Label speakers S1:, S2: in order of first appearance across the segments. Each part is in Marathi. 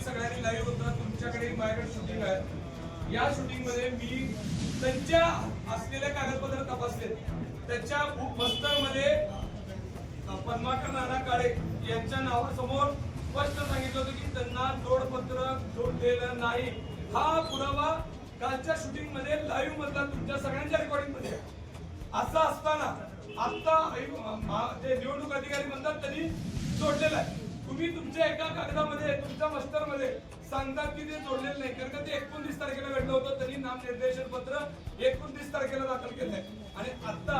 S1: तुम्ही सगळ्यांनी लाईव्ह होता, तुमच्याकडे माझ्याकडे शूटिंग आहे. या शूटिंग मध्ये मी त्यांच्या असलेले कागदपत्र तपासले. त्याच्या मस्तर मध्ये पद्माकर नाना काळे यांच्या नावासमोर स्पष्ट सांगितलं होतं की त्यांना जोडपत्र जोडलेलं नाही. हा पुरावा कालच्या शूटिंग मध्ये लाईव्ह मधला तुमच्या सगळ्यांच्या रेकॉर्डिंग मध्ये असं असताना आता जे निवडणूक अधिकारी म्हणतात त्यांनी जोडलेलं आहे. तुम्ही तुमच्या एका कागदामध्ये तुमच्या मस्टरमध्ये सांगतात की ते जोडलेलं नाही, कारण का ते 29 तारखेला घडलं होतं. त्यांनी नामनिर्देशन पत्र 29 तारखेला दाखल केलंय. आणि आता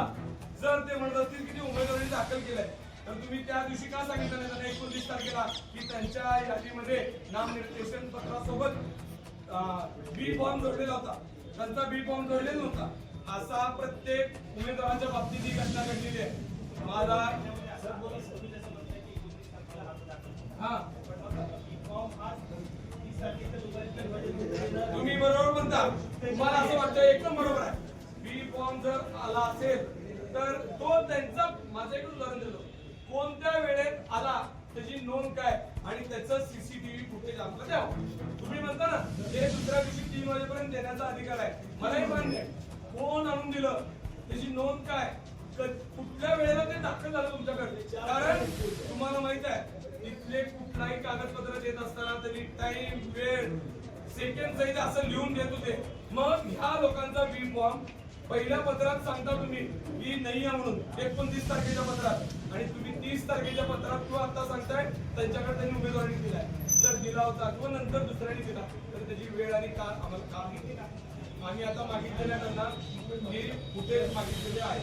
S1: जर ते म्हणत असतील की ते उमेदवारी दाखल केलंय, तर तुम्ही त्या दिवशी का सांगितलं नाही 29 तारखेला की त्यांच्या यादीमध्ये नामनिर्देशन पत्रासोबत बी फॉर्म जोडलेला होता, त्यांचा बी फॉर्म जोडलेला नव्हता. असा प्रत्येक उमेदवाराच्या बाबतीत ही घटना घडलेली आहे. माझा तुम्ही बरोबर म्हणता, तुम्हाला असं वाटतं एकदम बरोबर आहे. बी फॉर्म जर आला असेल तर तो त्यांचा, माझं एक उदाहरण देतो, कोणत्या वेळेत आला त्याची नोंद काय आणि त्याचं सीसीटीव्ही फुटेज आम्हाला द्यावं. तुम्ही म्हणता ना हे दुसऱ्या दिवशी 3 वाजेपर्यंत देण्याचा अधिकार आहे, मलाही मान्य आहे. कोण आणून दिलं त्याची नोंद काय, कुठल्या वेळेला ते दाखल झालं तुमच्याकडे. कारण तुम्हाला माहित आहे तिथले कुठलाही कागदपत्र देत असताना त्यांनी टाइम वेळ सेकंड सहित असं लिहून देत होते. मग ह्या लोकांचा बी फॉर्म पहिल्या पत्रात सांगता तुम्ही की नाही आहे म्हणून 29 तारखेच्या पत्रात, आणि तुम्ही 30 तारखेच्या पत्रात किंवा आता सांगताय त्यांच्याकडे त्यांनी उमेदवारी दिलाय. जर दिला होता किंवा नंतर दुसऱ्याने दिला तर त्याची वेळ आणि काळ आम्हाला का माहिती नाही. आम्ही आता मागितलेल्या त्यांना हे फुटेज मागितलेले आहे.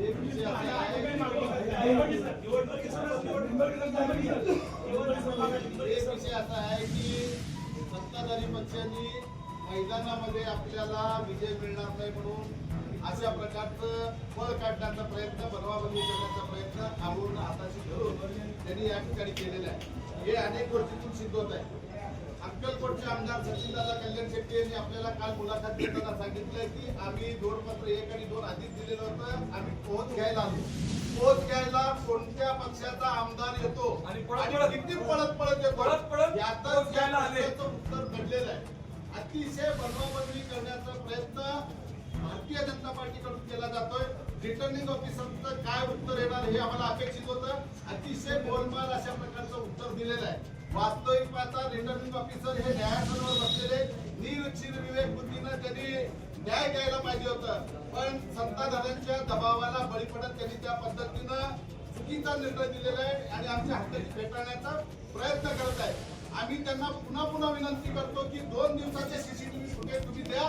S2: एक विषय असा आहे की सत्ताधारी पक्षांनी मैदानामध्ये आपल्याला विजय मिळणार नाही म्हणून अशा प्रकारचं फळ काढण्याचा प्रयत्न, बनवाबनवी करण्याचा प्रयत्न आवरून हाताशी धरून त्यांनी या ठिकाणी केलेला आहे. हे अनेक गोष्टीतून सिद्ध होत आहे. अक्कलकोटचे आमदार सचिनदादा कल्याण शेट्टी यांनी आपल्याला काल मुलाखत देताना सांगितलंय की आम्ही जोडपत्र 1 आणि 2 आधीच दिलेलं होतं, आम्ही पोहोच घ्यायला आलो. पोहोच घ्यायला कोणत्या पक्षाचा आमदार येतो आणि किती पळत पळत येतो यातच घ्यायला आल्याचं उत्तर घडलेलं आहे. अतिशय बनवाबनवी करण्याचा प्रयत्न भारतीय जनता पार्टीकडून केला जातोय. रिटर्निंग ऑफिसरचं काय उत्तर येणार हे आम्हाला अपेक्षित होतं. अतिशय गोलमाल अशा प्रकारचं उत्तर दिलेलं आहे. वास्तविक पाहता रिटर्निंग ऑफिसर हे न्यायासनावर बसलेले निर्विवेक बुद्धीनं त्यांनी न्याय द्यायला पाहिजे होतं, पण सत्ताधाऱ्यांच्या दबावाला बळी पडत त्यांनी त्या पद्धतीनं चुकीचा निर्णय दिलेला आहे आणि आमच्या हक्क फेटाळण्याचा प्रयत्न करत आहे. आम्ही त्यांना पुन्हा पुन्हा विनंती करतो की 2 दिवसाचे सीसीटीव्ही फुटेज तुम्ही द्या.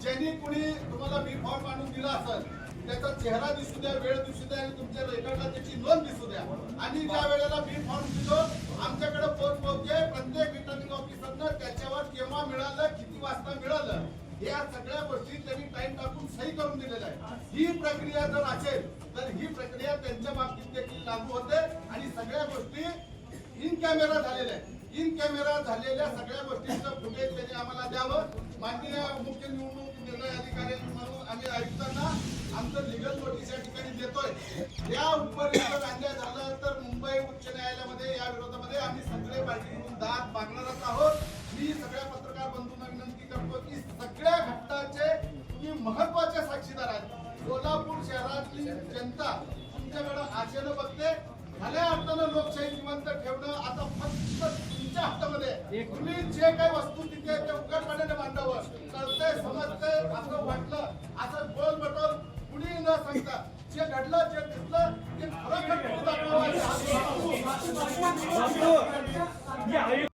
S2: ज्यांनी कुणी तुम्हाला बी फॉर्म आणून दिला असेल त्याचा चेहरा दिसू द्या, वेळ दिसू द्या आणि तुमच्या रेकॉर्डला त्याची नोंद दिसू द्या. आणि ज्या वेळेला बी फॉर्म दिलो आमच्याकडे पोहोचते प्रत्येक रिटर्निंग ऑफिसरनं त्याच्यावर केव्हा मिळालं, किती वाजता मिळालं, या सगळ्या गोष्टी त्यांनी टाइम टाकून सही करून दिलेल्या आहे. ही प्रक्रिया जर असेल तर ही प्रक्रिया त्यांच्या बाबतीत देखील लागू होते आणि सगळ्या गोष्टी इन कॅमेरा झालेल्या आहेत. इन कॅमेरा झालेल्या सगळ्या गोष्टींचं फुटेज त्यांनी आम्हाला द्यावं. माननीय मुख्य निवडणूक निर्णय अधिकारी म्हणून आम्ही आयुक्तांना आमचं लिगल नोटीस या ठिकाणी देतोय. या उपरितर अन्याय झालं तर मुंबई उच्च न्यायालयामध्ये या विरोधामध्ये आम्ही सगळे पार्टीकडून दाद मागणारच आहोत. मी सगळ्या पत्रकार बंधूंना विनंती करतो की सगळ्या घटनांचे तुम्ही महत्वाचे साक्षीदार आहात. सोलापूर शहरातली जनता तुमच्याकडे आशेनं बघते. भल्या अर्थानं लोकशाही जिवंत ठेवणं आता फक्त तुमच्या हातामध्ये. तुम्ही जे काही वस्तुस्थिती आहे ते उघडपणे मांडावं. कळतंय, समजतंय, असं वाटलं असं बोल बटोल कुणी न सांगता जे घडलं जे दिसलं ते खरं दाखवावं.